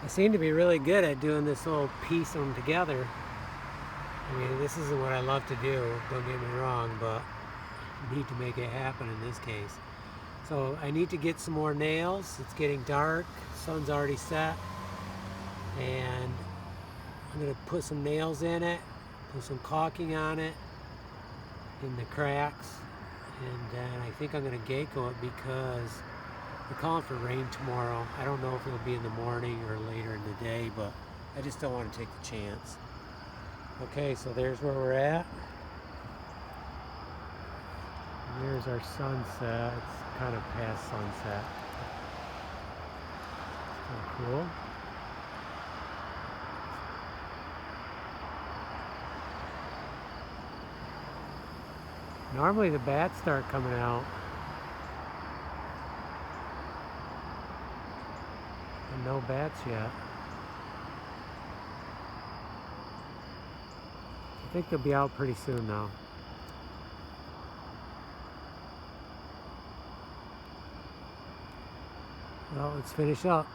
I seem to be really good at doing this little piece of them together. I mean, this isn't what I love to do, don't get me wrong, but I need to make it happen in this case. So I need to get some more nails. It's getting dark, sun's already set, and I'm going to put some nails in it, put some caulking on it, in the cracks, and then I think I'm going to Geico it because they're calling for rain tomorrow. I don't know if it'll be in the morning or later in the day, but I just don't want to take the chance. Okay, so there's where we're at. And there's our sunset. It's kind of past sunset. So cool. Normally the bats start coming out. And no bats yet. I think they'll be out pretty soon now. Well, let's finish up.